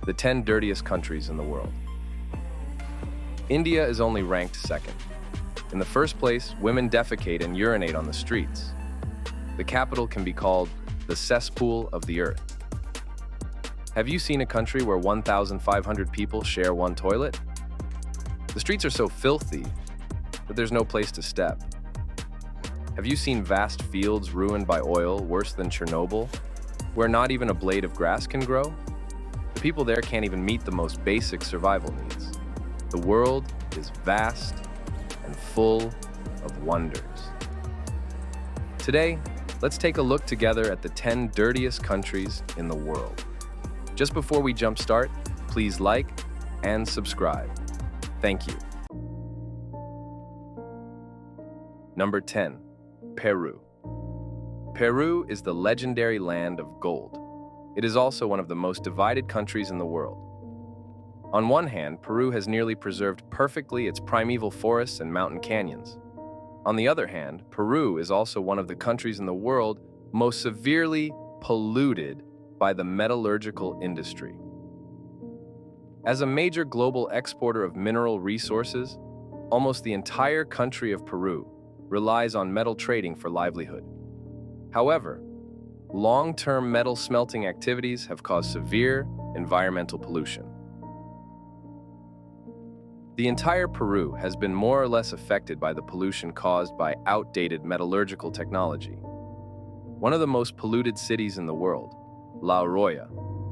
the 10 dirtiest countries in the world. India is only ranked second. In the first place, women defecate and urinate on the streets. The capital can be called the cesspool of the earth. Have you seen a country where 1,500 people share one toilet? The streets are so filthy that there's no place to step. Have you seen vast fields ruined by oil worse than Chernobyl, where not even a blade of grass can grow? The people there can't even meet the most basic survival needs. The world is vast and full of wonders. Today, let's take a look together at the 10 dirtiest countries in the world. Just before we jumpstart, please like and subscribe. Thank you. Number 10, Peru. Peru is the legendary land of gold. It is also one of the most divided countries in the world. On one hand, Peru has nearly preserved perfectly its primeval forests and mountain canyons. On the other hand, Peru is also one of the countries in the world most severely polluted by the metallurgical industry. As a major global exporter of mineral resources, almost the entire country of Peru relies on metal trading for livelihood. However, long-term metal smelting activities have caused severe environmental pollution. The entire Peru has been more or less affected by the pollution caused by outdated metallurgical technology. One of the most polluted cities in the world, La Arroya,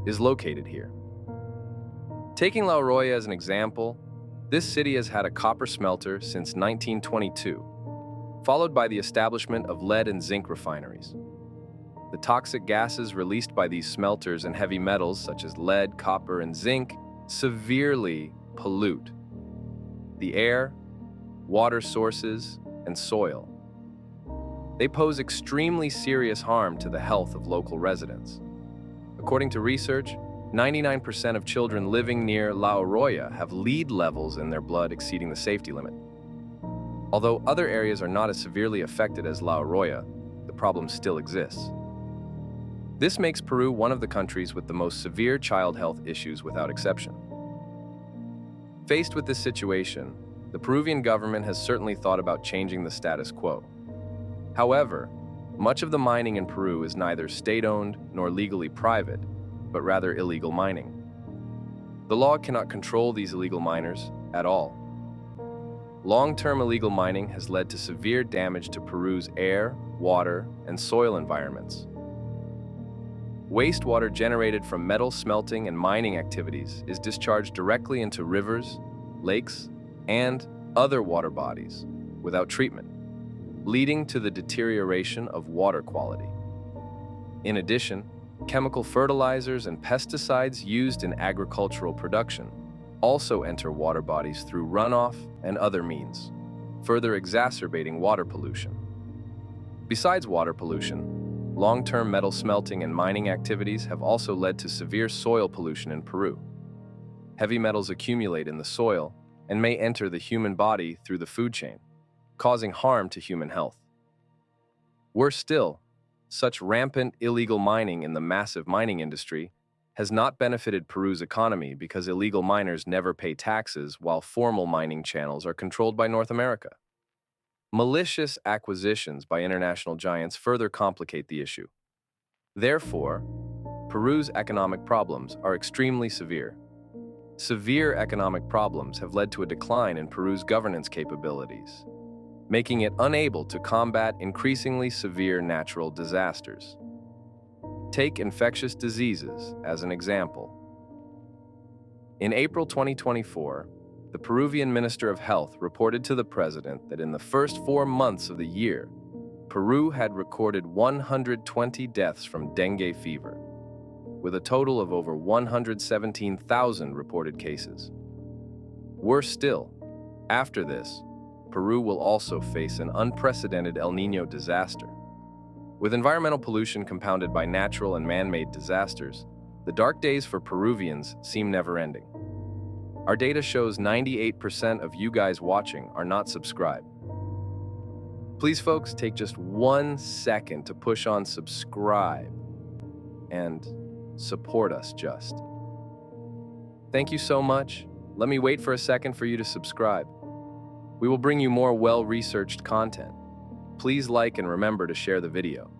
is located here. Taking La Arroya as an example, this city has had a copper smelter since 1922, followed by the establishment of lead and zinc refineries. The toxic gases released by these smelters and heavy metals such as lead, copper, and zinc severely pollute the air, water sources, and soil. They pose extremely serious harm to the health of local residents. According to research, 99% of children living near La Arroya have lead levels in their blood exceeding the safety limit. Although other areas are not as severely affected as La Arroya, the problem still exists. This makes Peru one of the countries with the most severe child health issues without exception. Faced with this situation, the Peruvian government has certainly thought about changing the status quo. However, much of the mining in Peru is neither state-owned nor legally private, but rather illegal mining. The law cannot control these illegal miners at all. Long-term illegal mining has led to severe damage to Peru's air, water, and soil environments. Wastewater generated from metal smelting and mining activities is discharged directly into rivers, lakes, and other water bodies without treatment, leading to the deterioration of water quality. In addition, chemical fertilizers and pesticides used in agricultural production also enter water bodies through runoff and other means, further exacerbating water pollution. Besides water pollution, long-term metal smelting and mining activities have also led to severe soil pollution in Peru. Heavy metals accumulate in the soil and may enter the human body through the food chain, causing harm to human health. Worse still, such rampant illegal mining in the massive mining industry has not benefited Peru's economy because illegal miners never pay taxes while formal mining channels are controlled by North America. Malicious acquisitions by international giants further complicate the issue. Therefore, Peru's economic problems are extremely severe. Severe economic problems have led to a decline in Peru's governance capabilities, making it unable to combat increasingly severe natural disasters. Take infectious diseases as an example. In April 2024, the Peruvian Minister of Health reported to the president that in the first 4 months of the year, Peru had recorded 120 deaths from dengue fever, with a total of over 117,000 reported cases. Worse still, after this, Peru will also face an unprecedented El Niño disaster. With environmental pollution compounded by natural and man-made disasters, the dark days for Peruvians seem never-ending. Our data shows 98% of you guys watching are not subscribed. Please, folks, take just 1 second to push on subscribe and support us just. Thank you so much. Let me wait for a second for you to subscribe. We will bring you more well-researched content. Please like and remember to share the video.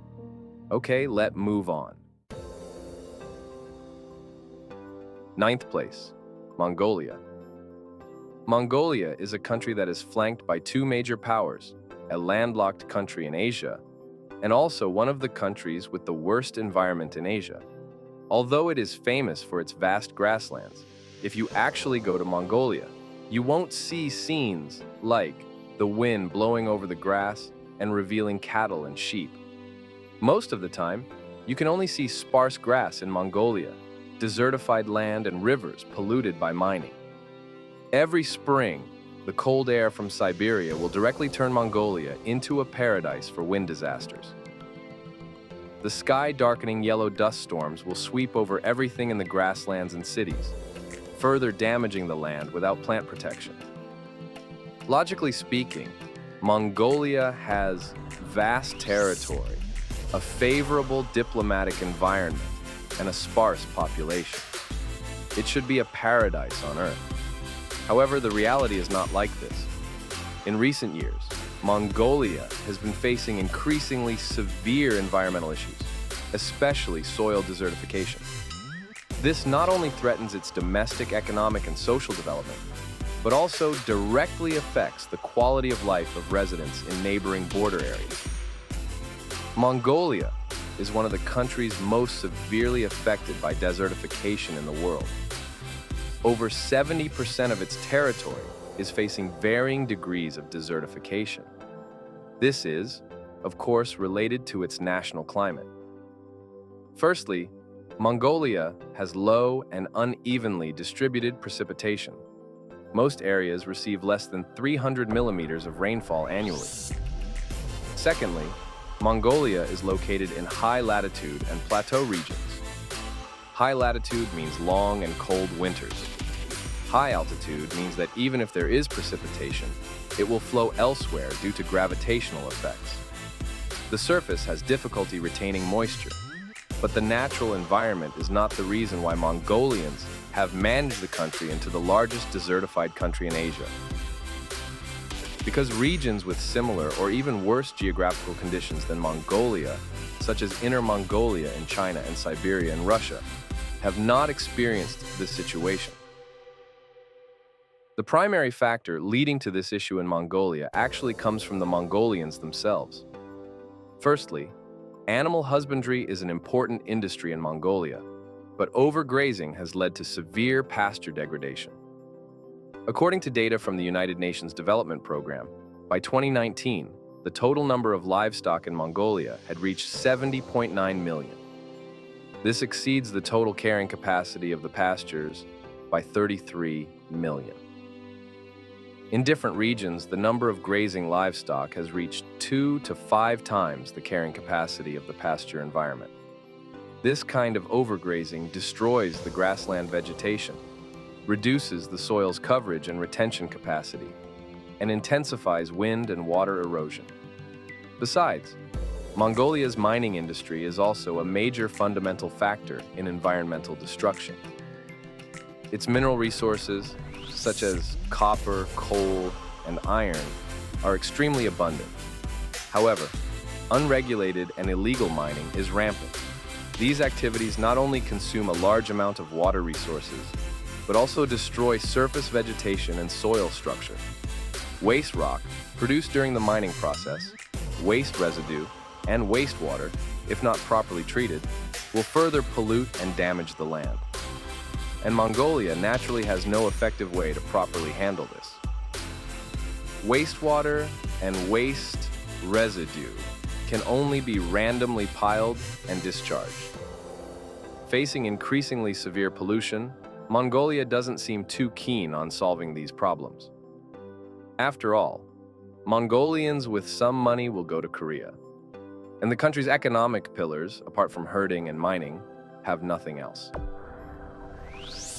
Okay, let's move on. Ninth place, Mongolia. Mongolia is a country that is flanked by two major powers, a landlocked country in Asia, and also one of the countries with the worst environment in Asia. Although it is famous for its vast grasslands, if you actually go to Mongolia, you won't see scenes like the wind blowing over the grass and revealing cattle and sheep. Most of the time, you can only see sparse grass in Mongolia, desertified land and rivers polluted by mining. Every spring, the cold air from Siberia will directly turn Mongolia into a paradise for wind disasters. The sky-darkening yellow dust storms will sweep over everything in the grasslands and cities, further damaging the land without plant protection. Logically speaking, Mongolia has vast territory, a favorable diplomatic environment, and a sparse population. It should be a paradise on Earth. However, the reality is not like this. In recent years, Mongolia has been facing increasingly severe environmental issues, especially soil desertification. This not only threatens its domestic, economic, and social development, but also directly affects the quality of life of residents in neighboring border areas. Mongolia is one of the countries most severely affected by desertification in the world. Over 70% of its territory is facing varying degrees of desertification. This is, of course, related to its national climate. Firstly, Mongolia has low and unevenly distributed precipitation. Most areas receive less than 300 millimeters of rainfall annually. Secondly, Mongolia is located in high latitude and plateau regions. High latitude means long and cold winters. High altitude means that even if there is precipitation, it will flow elsewhere due to gravitational effects. The surface has difficulty retaining moisture, but the natural environment is not the reason why Mongolians have managed the country into the largest desertified country in Asia. Because regions with similar or even worse geographical conditions than Mongolia, such as Inner Mongolia in China and Siberia in Russia, have not experienced this situation. The primary factor leading to this issue in Mongolia actually comes from the Mongolians themselves. Firstly, animal husbandry is an important industry in Mongolia, but overgrazing has led to severe pasture degradation. According to data from the United Nations Development Program, by 2019, the total number of livestock in Mongolia had reached 70.9 million. This exceeds the total carrying capacity of the pastures by 33 million. In different regions, the number of grazing livestock has reached 2 to 5 times the carrying capacity of the pasture environment. This kind of overgrazing destroys the grassland vegetation, reduces the soil's coverage and retention capacity, and intensifies wind and water erosion. Besides, Mongolia's mining industry is also a major fundamental factor in environmental destruction. Its mineral resources, such as copper, coal, and iron, are extremely abundant. However, unregulated and illegal mining is rampant. These activities not only consume a large amount of water resources, but also destroy surface vegetation and soil structure. Waste rock, produced during the mining process, waste residue, and wastewater, if not properly treated, will further pollute and damage the land. And Mongolia naturally has no effective way to properly handle this. Wastewater and waste residue can only be randomly piled and discharged. Facing increasingly severe pollution, Mongolia doesn't seem too keen on solving these problems. After all, Mongolians with some money will go to Korea, and the country's economic pillars, apart from herding and mining, have nothing else.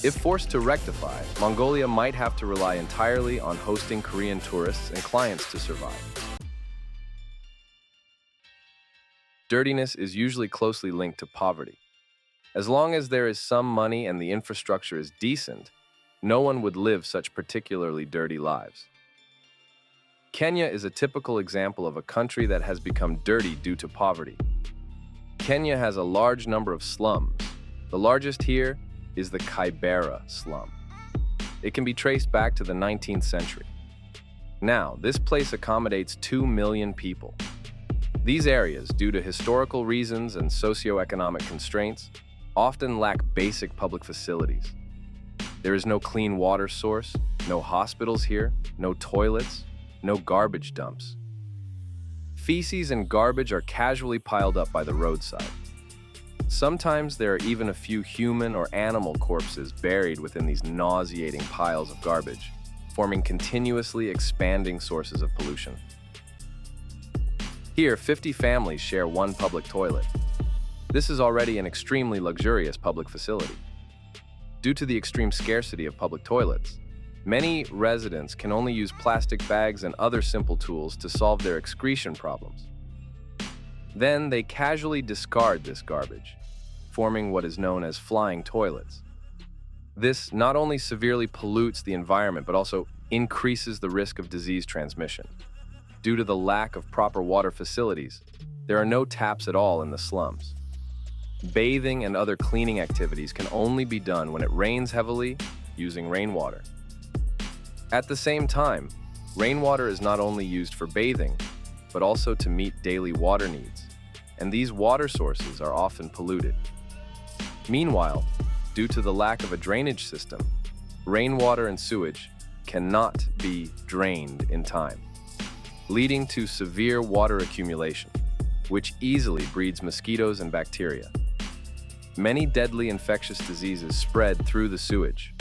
If forced to rectify, Mongolia might have to rely entirely on hosting Korean tourists and clients to survive. Dirtiness is usually closely linked to poverty. As long as there is some money and the infrastructure is decent, no one would live such particularly dirty lives. Kenya is a typical example of a country that has become dirty due to poverty. Kenya has a large number of slums. The largest here is the Kibera slum. It can be traced back to the 19th century. Now, this place accommodates 2 million people. These areas, due to historical reasons and socioeconomic constraints, often lack basic public facilities. There is no clean water source, no hospitals here, no toilets, no garbage dumps. Feces and garbage are casually piled up by the roadside. Sometimes there are even a few human or animal corpses buried within these nauseating piles of garbage, forming continuously expanding sources of pollution. Here, 50 families share one public toilet. This is already an extremely luxurious public facility. Due to the extreme scarcity of public toilets, many residents can only use plastic bags and other simple tools to solve their excretion problems. Then they casually discard this garbage, forming what is known as flying toilets. This not only severely pollutes the environment, but also increases the risk of disease transmission. Due to the lack of proper water facilities, there are no taps at all in the slums. Bathing and other cleaning activities can only be done when it rains heavily, using rainwater. At the same time, rainwater is not only used for bathing, but also to meet daily water needs, and these water sources are often polluted. Meanwhile, due to the lack of a drainage system, rainwater and sewage cannot be drained in time, leading to severe water accumulation, which easily breeds mosquitoes and bacteria. Many deadly infectious diseases spread through the sewage,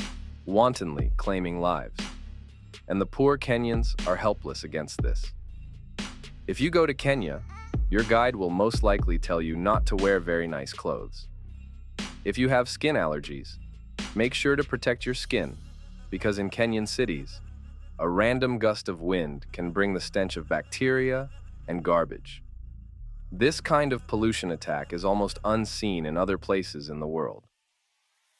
wantonly claiming lives. And the poor Kenyans are helpless against this. If you go to Kenya, your guide will most likely tell you not to wear very nice clothes. If you have skin allergies, make sure to protect your skin, because in Kenyan cities, a random gust of wind can bring the stench of bacteria and garbage. This kind of pollution attack is almost unseen in other places in the world.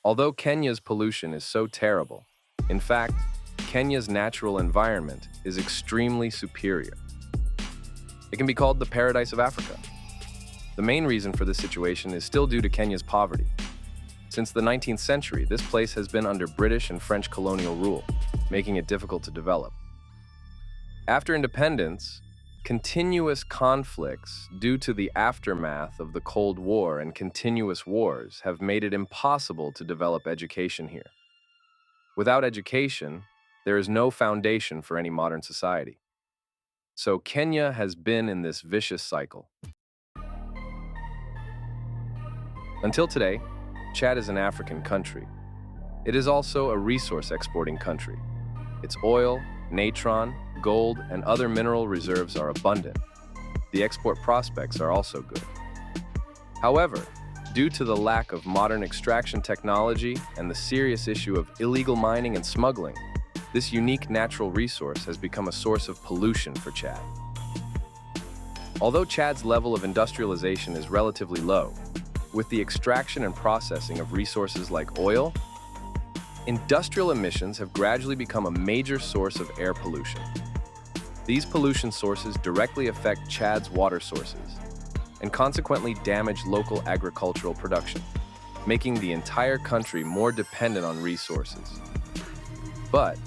Although Kenya's pollution is so terrible, in fact, Kenya's natural environment is extremely superior. It can be called the paradise of Africa. The main reason for this situation is still due to Kenya's poverty. Since the 19th century, this place has been under British and French colonial rule, making it difficult to develop. After independence, continuous conflicts due to the aftermath of the Cold War and continuous wars have made it impossible to develop education here. Without education, there is no foundation for any modern society. So Kenya has been in this vicious cycle. Until today, Chad is an African country. It is also a resource exporting country. Its oil, natron, gold, and other mineral reserves are abundant. The export prospects are also good. However, due to the lack of modern extraction technology and the serious issue of illegal mining and smuggling, this unique natural resource has become a source of pollution for Chad. Although Chad's level of industrialization is relatively low, with the extraction and processing of resources like oil, industrial emissions have gradually become a major source of air pollution. These pollution sources directly affect Chad's water sources and consequently damage local agricultural production, making the entire country more dependent on resources. But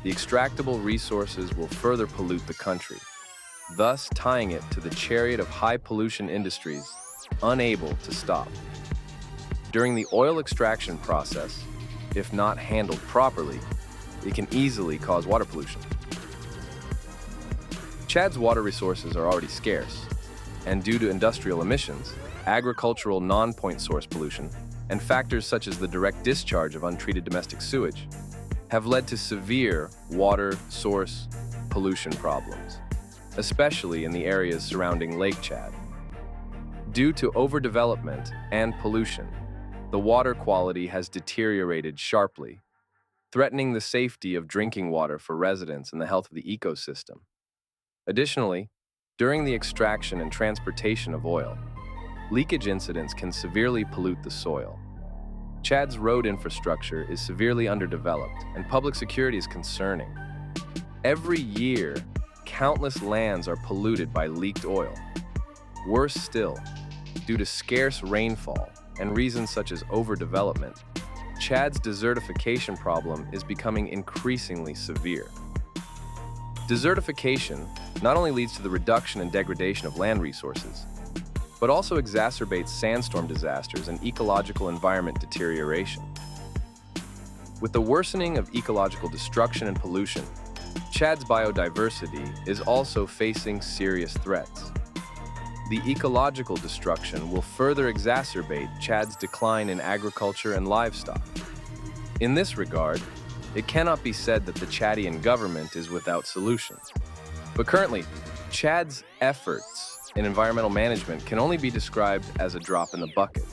the extractable resources will further pollute the country, thus tying it to the chariot of high pollution industries, unable to stop. During the oil extraction process, if not handled properly, it can easily cause water pollution. Chad's water resources are already scarce, and due to industrial emissions, agricultural non-point source pollution, and factors such as the direct discharge of untreated domestic sewage, have led to severe water source pollution problems, especially in the areas surrounding Lake Chad. Due to overdevelopment and pollution, the water quality has deteriorated sharply, threatening the safety of drinking water for residents and the health of the ecosystem. Additionally, during the extraction and transportation of oil, leakage incidents can severely pollute the soil. Chad's road infrastructure is severely underdeveloped, and public security is concerning. Every year, countless lands are polluted by leaked oil. Worse still, due to scarce rainfall and reasons such as overdevelopment, Chad's desertification problem is becoming increasingly severe. Desertification not only leads to the reduction and degradation of land resources, but also exacerbates sandstorm disasters and ecological environment deterioration. With the worsening of ecological destruction and pollution, Chad's biodiversity is also facing serious threats. The ecological destruction will further exacerbate Chad's decline in agriculture and livestock. In this regard, it cannot be said that the Chadian government is without solutions. But currently, Chad's efforts in environmental management can only be described as a drop in the bucket.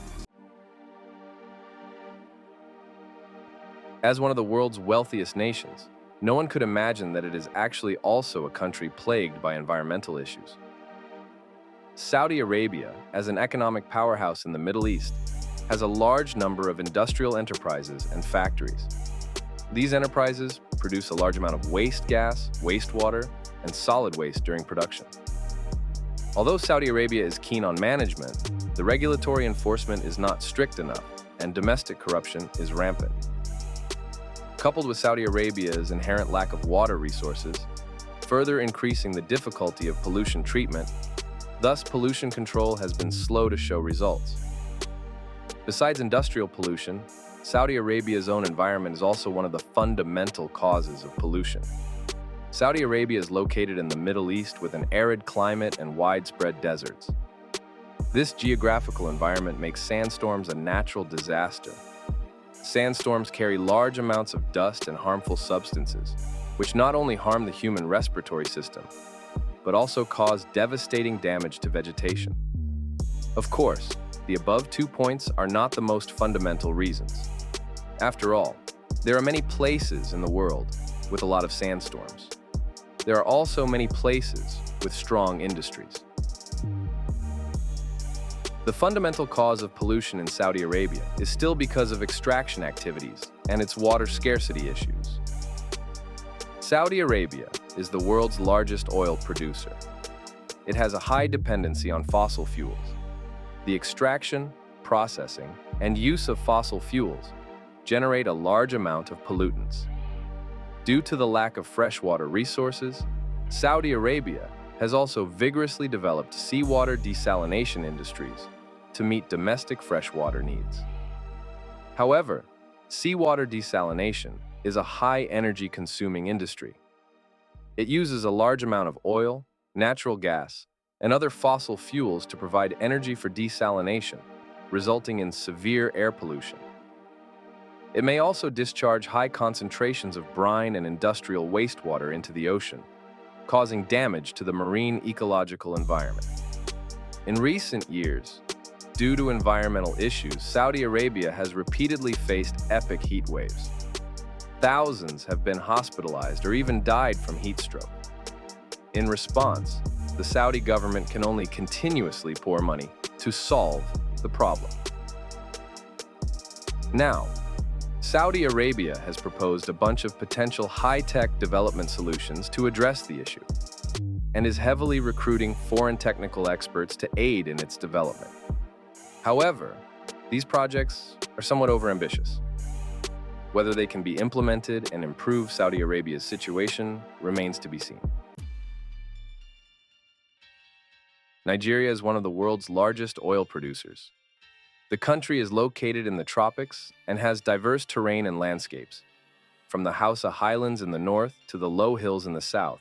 As one of the world's wealthiest nations, no one could imagine that it is actually also a country plagued by environmental issues. Saudi Arabia, as an economic powerhouse in the Middle East, has a large number of industrial enterprises and factories. These enterprises produce a large amount of waste gas, wastewater, and solid waste during production. Although Saudi Arabia is keen on management, the regulatory enforcement is not strict enough, and domestic corruption is rampant. Coupled with Saudi Arabia's inherent lack of water resources, further increasing the difficulty of pollution treatment, thus pollution control has been slow to show results. Besides industrial pollution, Saudi Arabia's own environment is also one of the fundamental causes of pollution. Saudi Arabia is located in the Middle East with an arid climate and widespread deserts. This geographical environment makes sandstorms a natural disaster. Sandstorms carry large amounts of dust and harmful substances, which not only harm the human respiratory system, but also cause devastating damage to vegetation. Of course, the above 2 points are not the most fundamental reasons. After all, there are many places in the world with a lot of sandstorms. There are also many places with strong industries. The fundamental cause of pollution in Saudi Arabia is still because of extraction activities and its water scarcity issues. Saudi Arabia is the world's largest oil producer. It has a high dependency on fossil fuels. The extraction, processing, and use of fossil fuels generate a large amount of pollutants. Due to the lack of freshwater resources, Saudi Arabia has also vigorously developed seawater desalination industries to meet domestic freshwater needs. However, seawater desalination is a high energy consuming industry. It uses a large amount of oil, natural gas, and other fossil fuels to provide energy for desalination, resulting in severe air pollution. It may also discharge high concentrations of brine and industrial wastewater into the ocean, causing damage to the marine ecological environment. In recent years, due to environmental issues, Saudi Arabia has repeatedly faced epic heat waves. Thousands have been hospitalized or even died from heat stroke. In response, the Saudi government can only continuously pour money to solve the problem. Now, Saudi Arabia has proposed a bunch of potential high-tech development solutions to address the issue, and is heavily recruiting foreign technical experts to aid in its development. However, these projects are somewhat overambitious. Whether they can be implemented and improve Saudi Arabia's situation remains to be seen. Nigeria is one of the world's largest oil producers. The country is located in the tropics and has diverse terrain and landscapes, from the Hausa highlands in the north to the low hills in the south,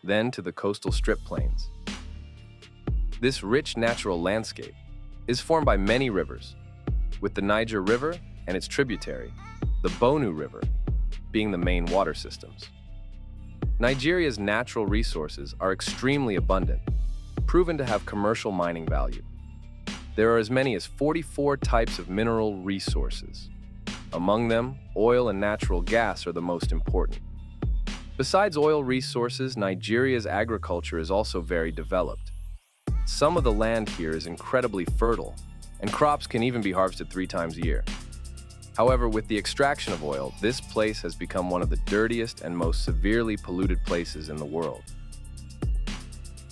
then to the coastal strip plains. This rich natural landscape is formed by many rivers, with the Niger River and its tributary, the Bonu River, being the main water systems. Nigeria's natural resources are extremely abundant, proven to have commercial mining value. There are as many as 44 types of mineral resources. Among them, oil and natural gas are the most important. Besides oil resources, Nigeria's agriculture is also very developed. Some of the land here is incredibly fertile, and crops can even be harvested 3 times a year. However, with the extraction of oil, this place has become one of the dirtiest and most severely polluted places in the world.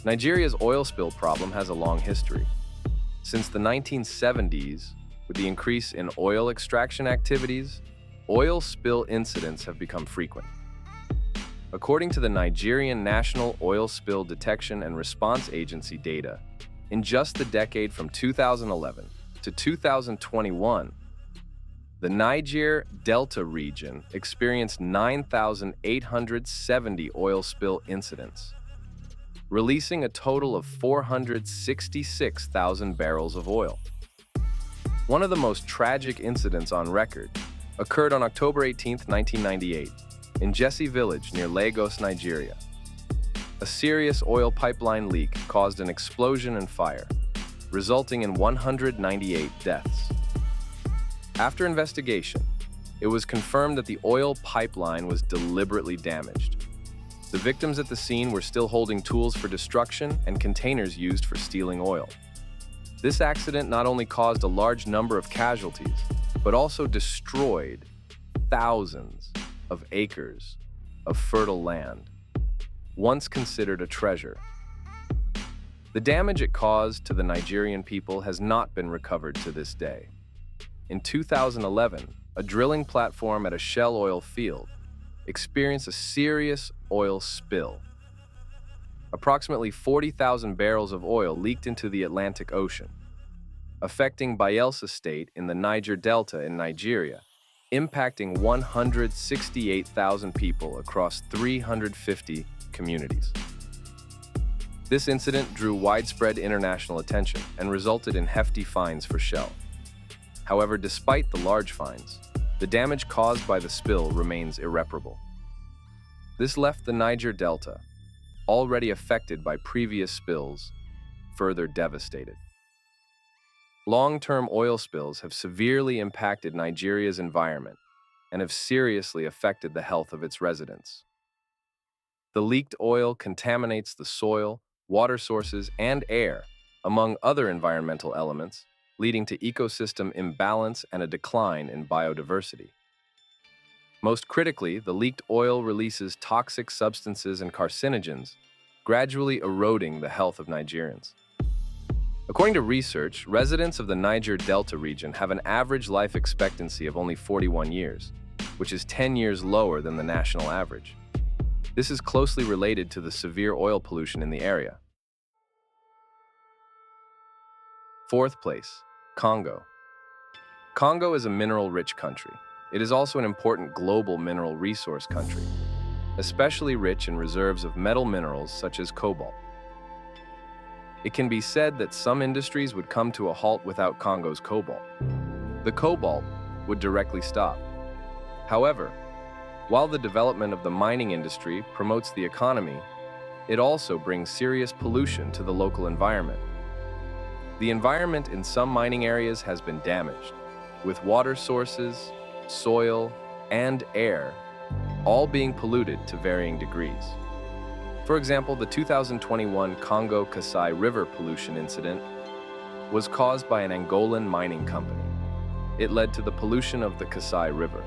Nigeria's oil spill problem has a long history. Since the 1970s, with the increase in oil extraction activities, oil spill incidents have become frequent. According to the Nigerian National Oil Spill Detection and Response Agency data, in just the decade from 2011 to 2021, the Niger Delta region experienced 9,870 oil spill incidents, releasing a total of 466,000 barrels of oil. One of the most tragic incidents on record occurred on October 18, 1998, in Jesse Village near Lagos, Nigeria. A serious oil pipeline leak caused an explosion and fire, resulting in 198 deaths. After investigation, it was confirmed that the oil pipeline was deliberately damaged. The victims at the scene were still holding tools for destruction and containers used for stealing oil. This accident not only caused a large number of casualties, but also destroyed thousands of acres of fertile land, once considered a treasure. The damage it caused to the Nigerian people has not been recovered to this day. In 2011, a drilling platform at a Shell oil field experienced a serious oil spill. Approximately 40,000 barrels of oil leaked into the Atlantic Ocean, affecting Bayelsa State in the Niger Delta in Nigeria, impacting 168,000 people across 350 communities. This incident drew widespread international attention and resulted in hefty fines for Shell. However, despite the large fines, the damage caused by the spill remains irreparable. This left the Niger Delta, already affected by previous spills, further devastated. Long-term oil spills have severely impacted Nigeria's environment and have seriously affected the health of its residents. The leaked oil contaminates the soil, water sources, and air, among other environmental elements, leading to ecosystem imbalance and a decline in biodiversity. Most critically, the leaked oil releases toxic substances and carcinogens, gradually eroding the health of Nigerians. According to research, residents of the Niger Delta region have an average life expectancy of only 41 years, which is 10 years lower than the national average. This is closely related to the severe oil pollution in the area. Fourth place, Congo. Congo is a mineral-rich country. It is also an important global mineral resource country, especially rich in reserves of metal minerals such as cobalt. It can be said that some industries would come to a halt without Congo's cobalt. The cobalt would directly stop. However, while the development of the mining industry promotes the economy, it also brings serious pollution to the local environment. The environment in some mining areas has been damaged, with water sources, soil, and air all being polluted to varying degrees. For example, the 2021 Congo-Kasai River pollution incident was caused by an Angolan mining company. It led to the pollution of the Kasai River.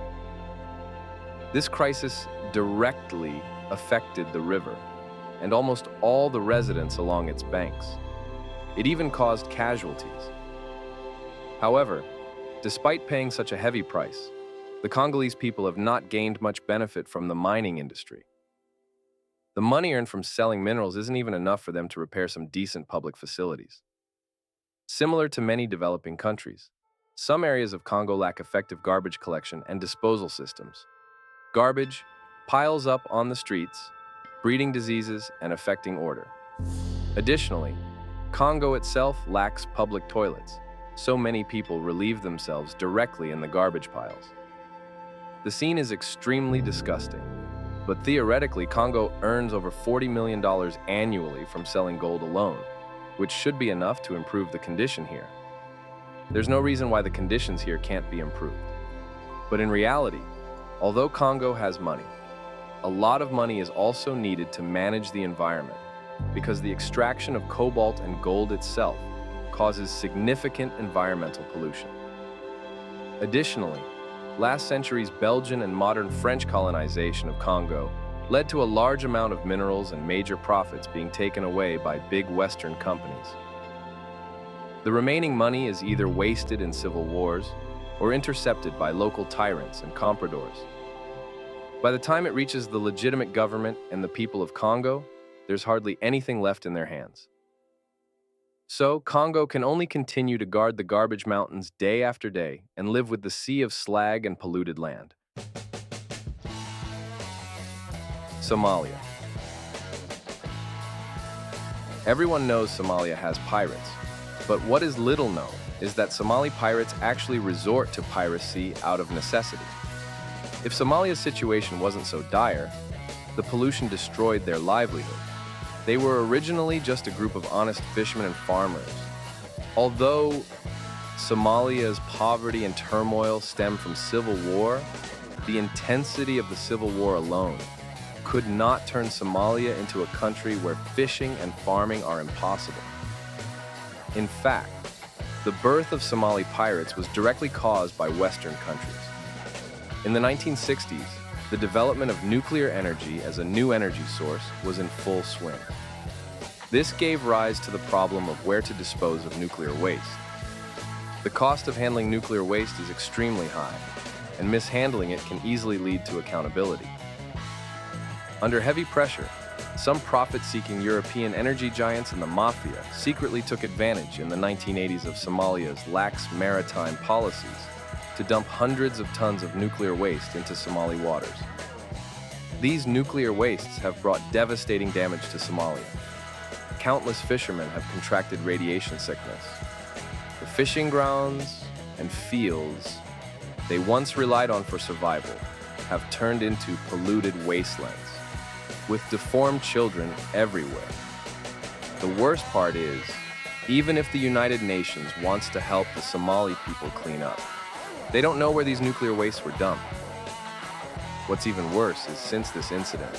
This crisis directly affected the river and almost all the residents along its banks. It even caused casualties. However, despite paying such a heavy price, the Congolese people have not gained much benefit from the mining industry. The money earned from selling minerals isn't even enough for them to repair some decent public facilities. Similar to many developing countries, some areas of Congo lack effective garbage collection and disposal systems. Garbage piles up on the streets, breeding diseases and affecting order. Additionally, Congo itself lacks public toilets, so many people relieve themselves directly in the garbage piles. The scene is extremely disgusting, but theoretically, Congo earns over $40 million annually from selling gold alone, which should be enough to improve the condition here. There's no reason why the conditions here can't be improved. But in reality, although Congo has money, a lot of money is also needed to manage the environment, because the extraction of cobalt and gold itself causes significant environmental pollution. Additionally, Last century's Belgian and modern French colonization of Congo led to a large amount of minerals and major profits being taken away by big Western companies. The remaining money is either wasted in civil wars or intercepted by local tyrants and compradors. By the time it reaches the legitimate government and the people of Congo, there's hardly anything left in their hands. So, Congo can only continue to guard the garbage mountains day after day and live with the sea of slag and polluted land. Somalia. Everyone knows Somalia has pirates, but what is little known is that Somali pirates actually resort to piracy out of necessity. If Somalia's situation wasn't so dire, the pollution destroyed their livelihood. They were originally just a group of honest fishermen and farmers. Although Somalia's poverty and turmoil stem from civil war, the intensity of the civil war alone could not turn Somalia into a country where fishing and farming are impossible. In fact, the birth of Somali pirates was directly caused by Western countries. In the 1960s, the development of nuclear energy as a new energy source was in full swing. This gave rise to the problem of where to dispose of nuclear waste. The cost of handling nuclear waste is extremely high, and mishandling it can easily lead to accountability. Under heavy pressure, some profit-seeking European energy giants and the mafia secretly took advantage in the 1980s of Somalia's lax maritime policies to dump hundreds of tons of nuclear waste into Somali waters. These nuclear wastes have brought devastating damage to Somalia. Countless fishermen have contracted radiation sickness. The fishing grounds and fields they once relied on for survival have turned into polluted wastelands, with deformed children everywhere. The worst part is, even if the United Nations wants to help the Somali people clean up, they don't know where these nuclear wastes were dumped. What's even worse is since this incident,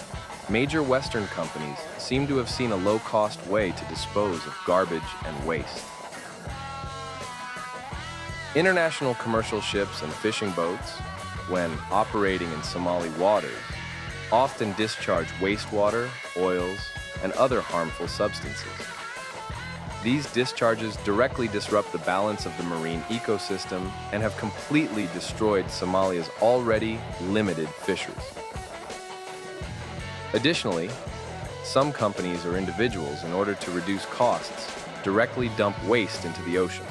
major Western companies seem to have seen a low-cost way to dispose of garbage and waste. International commercial ships and fishing boats, when operating in Somali waters, often discharge wastewater, oils, and other harmful substances. These discharges directly disrupt the balance of the marine ecosystem and have completely destroyed Somalia's already limited fisheries. Additionally, some companies or individuals, in order to reduce costs, directly dump waste into the ocean,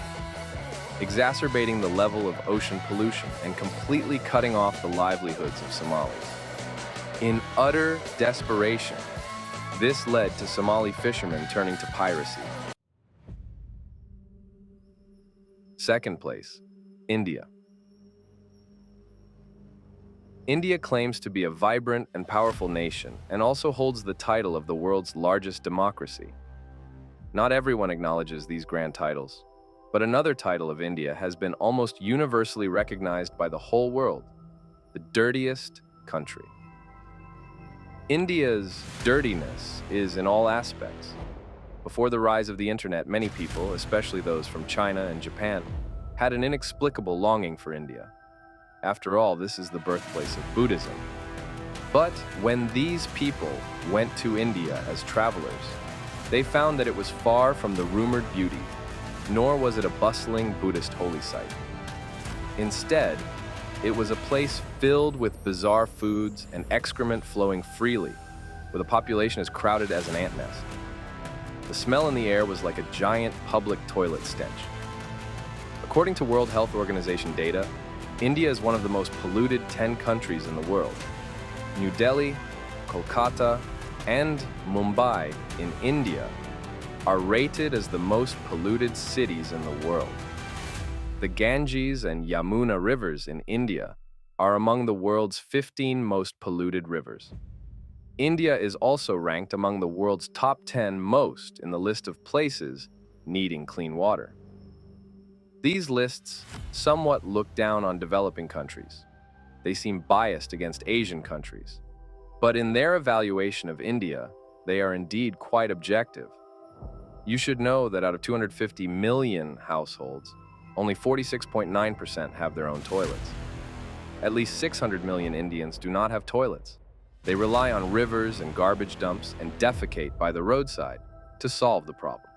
exacerbating the level of ocean pollution and completely cutting off the livelihoods of Somalis. In utter desperation, this led to Somali fishermen turning to piracy. Second place, India. India claims to be a vibrant and powerful nation and also holds the title of the world's largest democracy. Not everyone acknowledges these grand titles, but another title of India has been almost universally recognized by the whole world: the dirtiest country. India's dirtiness is in all aspects. Before the rise of the internet, many people, especially those from China and Japan, had an inexplicable longing for India. After all, this is the birthplace of Buddhism. But when these people went to India as travelers, they found that it was far from the rumored beauty, nor was it a bustling Buddhist holy site. Instead, it was a place filled with bizarre foods and excrement flowing freely, with a population as crowded as an ant nest. The smell in the air was like a giant public toilet stench. According to World Health Organization data, India is one of the most polluted 10 countries in the world. New Delhi, Kolkata, and Mumbai in India are rated as the most polluted cities in the world. The Ganges and Yamuna rivers in India are among the world's 15 most polluted rivers. India is also ranked among the world's top 10 most in the list of places needing clean water. These lists somewhat look down on developing countries. They seem biased against Asian countries. But in their evaluation of India, they are indeed quite objective. You should know that out of 250 million households, only 46.9% have their own toilets. At least 600 million Indians do not have toilets. They rely on rivers and garbage dumps and defecate by the roadside to solve the problem.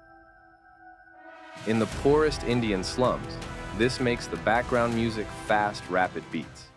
In the poorest Indian slums, this makes the background music fast, rapid beats.